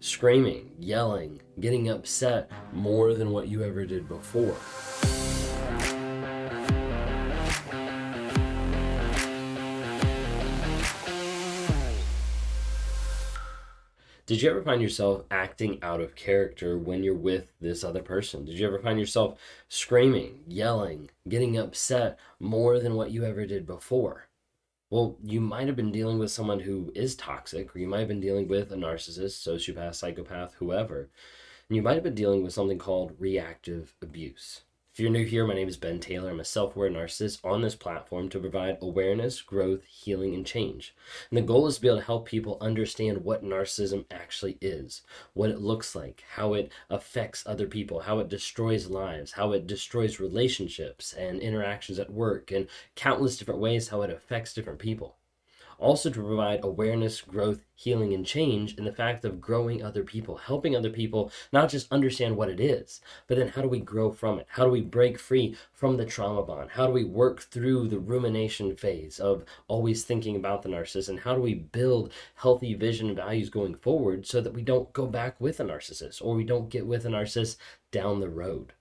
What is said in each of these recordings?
screaming, yelling, getting upset more than what you ever did before. Did you ever find yourself acting out of character when you're with this other person? Did you ever find yourself screaming, yelling, getting upset more than what you ever did before? Well, you might have been dealing with someone who is toxic, or you might have been dealing with a narcissist, sociopath, psychopath, whoever. And you might have been dealing with something called reactive abuse. If you're new here, my name is Ben Taylor. I'm a self-aware narcissist on this platform to provide awareness, growth, healing, and change. And the goal is to be able to help people understand what narcissism actually is, what it looks like, how it affects other people, how it destroys lives, how it destroys relationships and interactions at work, and countless different ways how it affects different people. Also to provide awareness, growth, healing, and change in the fact of growing other people, helping other people not just understand what it is, but then how do we grow from it? How do we break free from the trauma bond? How do we work through the rumination phase of always thinking about the narcissist? And how do we build healthy vision and values going forward so that we don't go back with a narcissist, or we don't get with a narcissist down the road?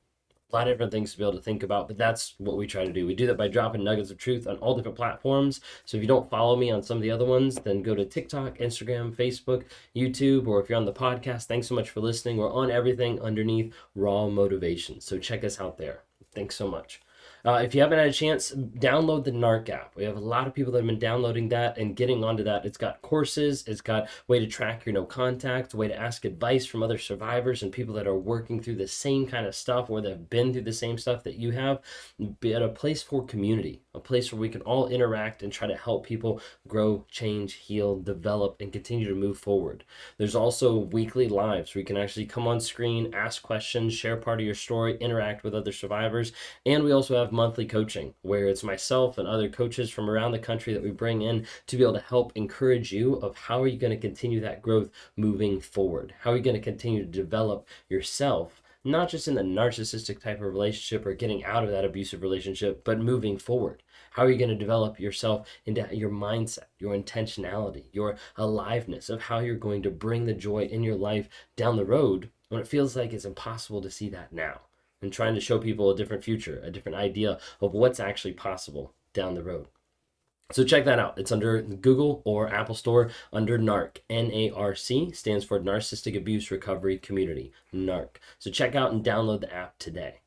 A lot of different things to be able to think about, but that's what we try to do. We do that by dropping nuggets of truth on all different platforms. So if you don't follow me on some of the other ones, then go to TikTok, Instagram, Facebook, YouTube, or if you're on the podcast, thanks so much for listening. We're on everything underneath Raw Motivation. So check us out there. Thanks so much. If you haven't had a chance, download the NARC app. We have a lot of people that have been downloading that and getting onto that. It's got courses, it's got way to track your no contact, way to ask advice from other survivors and people that are working through the same kind of stuff or that have been through the same stuff that you have. Be at a place for community, a place where we can all interact and try to help people grow, change, heal, develop, and continue to move forward. There's also weekly lives where you can actually come on screen, ask questions, share part of your story, interact with other survivors. And we also have monthly coaching where it's myself and other coaches from around the country that we bring in to be able to help encourage you of how are you going to continue that growth moving forward? How are you going to continue to develop yourself, not just in the narcissistic type of relationship or getting out of that abusive relationship, but moving forward? How are you going to develop yourself into your mindset, your intentionality, your aliveness of how you're going to bring the joy in your life down the road when it feels like it's impossible to see that now? And trying to show people a different future, a different idea of what's actually possible down the road. So check that out. It's under Google or Apple Store under NARC. NARC stands for Narcissistic Abuse Recovery Community, NARC. So check out and download the app today.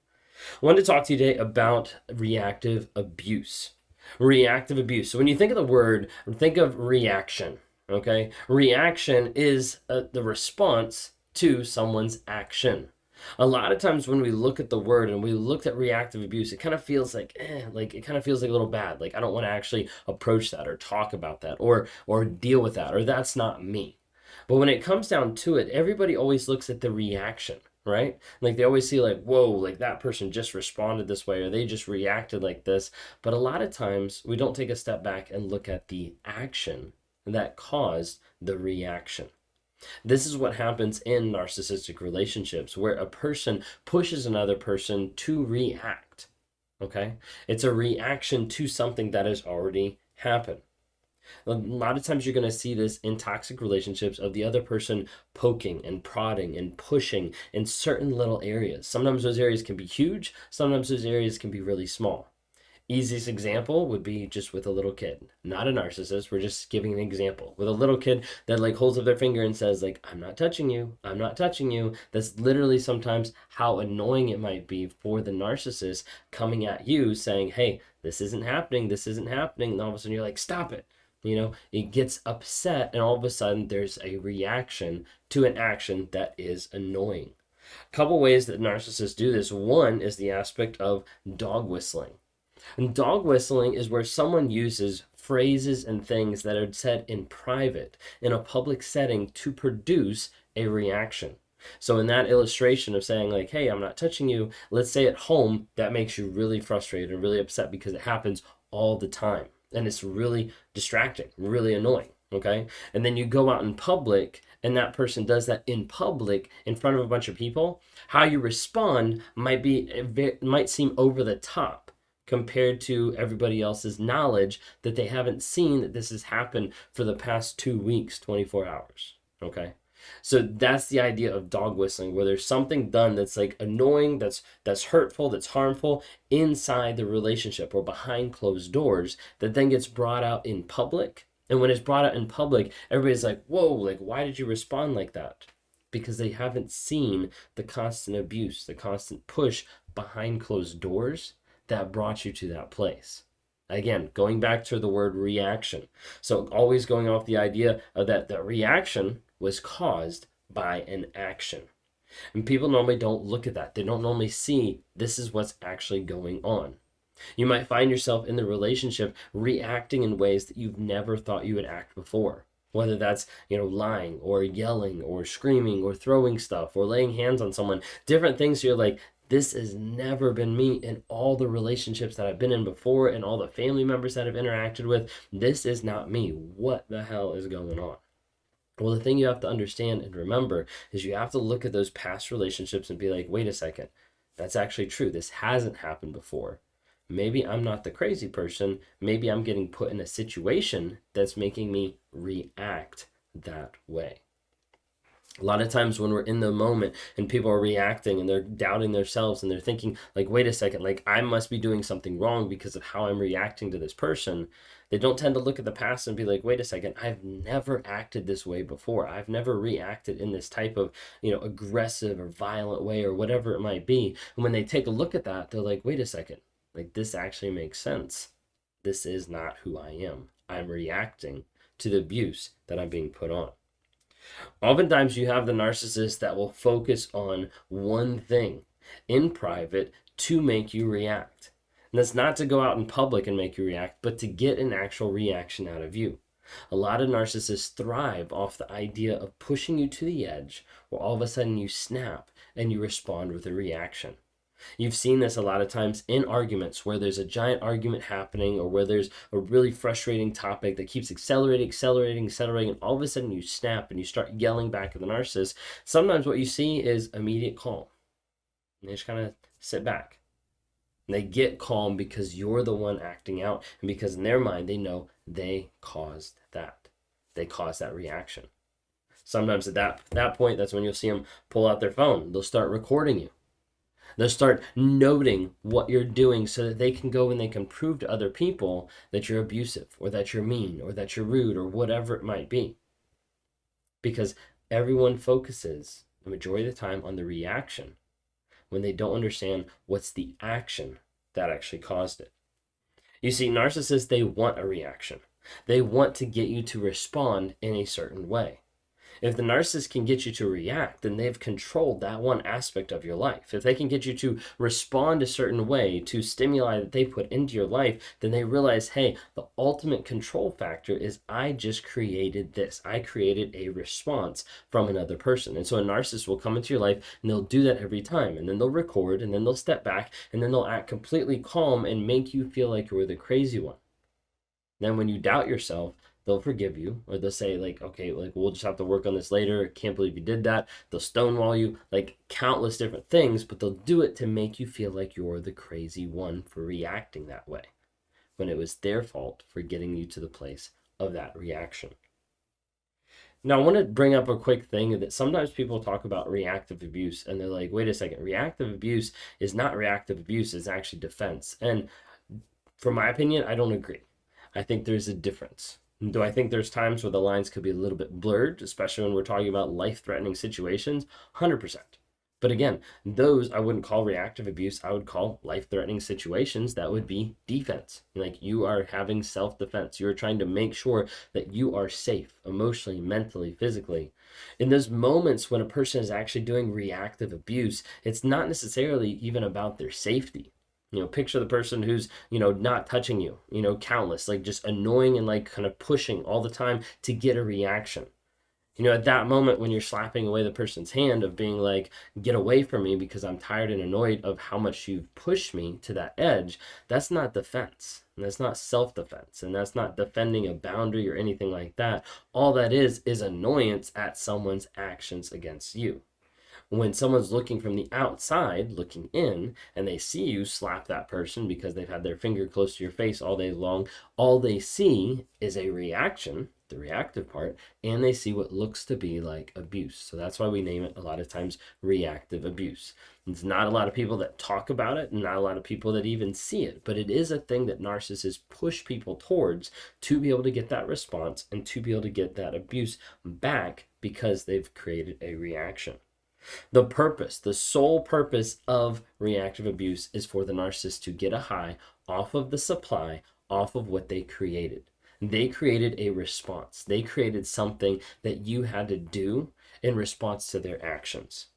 I wanted to talk to you today about reactive abuse. Reactive abuse. So when you think of the word, think of reaction, okay? Reaction is the response to someone's action. A lot of times when we look at the word and we look at reactive abuse, it kind of feels like, it kind of feels like a little bad. Like I don't want to actually approach that or talk about that or deal with that, or that's not me. But when it comes down to it, everybody always looks at the reaction, right? Like they always see like, whoa, like that person just responded this way or they just reacted like this. But a lot of times we don't take a step back and look at the action that caused the reaction. This is what happens in narcissistic relationships where a person pushes another person to react, okay? It's a reaction to something that has already happened. A lot of times you're going to see this in toxic relationships of the other person poking and prodding and pushing in certain little areas. Sometimes those areas can be huge, sometimes those areas can be really small. Easiest example would be just with a little kid, not a narcissist. We're just giving an example with a little kid that like holds up their finger and says like, I'm not touching you. I'm not touching you. That's literally sometimes how annoying it might be for the narcissist coming at you saying, hey, this isn't happening. This isn't happening. And all of a sudden you're like, stop it. You know, it gets upset and all of a sudden there's a reaction to an action that is annoying. A couple ways that narcissists do this. One is the aspect of dog whistling. And dog whistling is where someone uses phrases and things that are said in private in a public setting to produce a reaction. So in that illustration of saying like, hey, I'm not touching you, let's say at home, that makes you really frustrated and really upset because it happens all the time. And it's really distracting, really annoying, okay? And then you go out in public and that person does that in public in front of a bunch of people. How you respond might seem over the top compared to everybody else's knowledge that they haven't seen that this has happened for the past 2 weeks, 24 hours, okay? So that's the idea of dog whistling, where there's something done that's like annoying, that's hurtful, that's harmful inside the relationship or behind closed doors, that then gets brought out in public. And when it's brought out in public, everybody's like, whoa, like, why did you respond like that? Because they haven't seen the constant abuse, the constant push behind closed doors that brought you to that place. Again, going back to the word reaction. So always going off the idea of that reaction was caused by an action. And people normally don't look at that. They don't normally see this is what's actually going on. You might find yourself in the relationship reacting in ways that you've never thought you would act before. Whether that's, lying or yelling or screaming or throwing stuff or laying hands on someone, different things. You're like, this has never been me in all the relationships that I've been in before and all the family members that I've interacted with. This is not me. What the hell is going on? Well, the thing you have to understand and remember is you have to look at those past relationships and be like, wait a second, that's actually true. This hasn't happened before. Maybe I'm not the crazy person. Maybe I'm getting put in a situation that's making me react that way. A lot of times when we're in the moment and people are reacting and they're doubting themselves and they're thinking like, wait a second, like I must be doing something wrong because of how I'm reacting to this person. They don't tend to look at the past and be like, wait a second, I've never acted this way before. I've never reacted in this type of, aggressive or violent way or whatever it might be. And when they take a look at that, they're like, wait a second, like this actually makes sense. This is not who I am. I'm reacting to the abuse that I'm being put on. Oftentimes you have the narcissist that will focus on one thing in private to make you react. And that's not to go out in public and make you react, but to get an actual reaction out of you. A lot of narcissists thrive off the idea of pushing you to the edge where all of a sudden you snap and you respond with a reaction. You've seen this a lot of times in arguments where there's a giant argument happening or where there's a really frustrating topic that keeps accelerating, and all of a sudden you snap and you start yelling back at the narcissist. Sometimes what you see is immediate calm. And they just kind of sit back. And they get calm because you're the one acting out and because in their mind they know they caused that. They caused that reaction. Sometimes at that point, that's when you'll see them pull out their phone. They'll start recording you. They'll start noting what you're doing so that they can go and they can prove to other people that you're abusive or that you're mean or that you're rude or whatever it might be. Because everyone focuses the majority of the time on the reaction when they don't understand what's the action that actually caused it. You see, narcissists, they want a reaction. They want to get you to respond in a certain way. If the narcissist can get you to react, then they've controlled that one aspect of your life. If they can get you to respond a certain way to stimuli that they put into your life, then they realize, hey, the ultimate control factor is I just created this. I created a response from another person. And so a narcissist will come into your life and they'll do that every time. And then they'll record and then they'll step back and then they'll act completely calm and make you feel like you're the crazy one. Then when you doubt yourself, they'll forgive you, or they'll say like, okay, like we'll just have to work on this later. Can't believe you did that. They'll stonewall you, like countless different things, but they'll do it to make you feel like you're the crazy one for reacting that way, when it was their fault for getting you to the place of that reaction. Now, I want to bring up a quick thing that sometimes people talk about reactive abuse, and they're like, wait a second, reactive abuse is not reactive abuse, it's actually defense. And from my opinion, I don't agree. I think there's a difference. Do I think there's times where the lines could be a little bit blurred, especially when we're talking about life-threatening situations? 100%. But again, those I wouldn't call reactive abuse. I would call life-threatening situations that would be defense. Like you are having self-defense. You're trying to make sure that you are safe emotionally, mentally, physically. In those moments when a person is actually doing reactive abuse, it's not necessarily even about their safety. Picture the person who's, not touching you, countless, like just annoying and like kind of pushing all the time to get a reaction. At that moment when you're slapping away the person's hand of being like, get away from me because I'm tired and annoyed of how much you've pushed me to that edge, that's not defense. And that's not self-defense. And that's not defending a boundary or anything like that. All that is annoyance at someone's actions against you. When someone's looking from the outside, looking in, and they see you slap that person because they've had their finger close to your face all day long, all they see is a reaction, the reactive part, and they see what looks to be like abuse. So that's why we name it a lot of times reactive abuse. It's not a lot of people that talk about it, and not a lot of people that even see it, but it is a thing that narcissists push people towards to be able to get that response and to be able to get that abuse back because they've created a reaction. The purpose, the sole purpose of reactive abuse is for the narcissist to get a high off of the supply, off of what they created. They created a response. They created something that you had to do in response to their actions.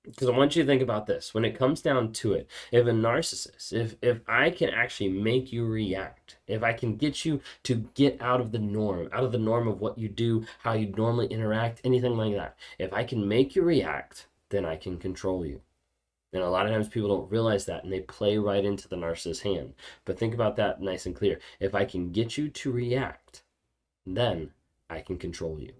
Because I want you to think about this. When it comes down to it, if a narcissist, if I can actually make you react, if I can get you to get out of the norm of what you do, how you normally interact, anything like that, if I can make you react, then I can control you. And a lot of times people don't realize that, and they play right into the narcissist's hand. But think about that nice and clear. If I can get you to react, then I can control you.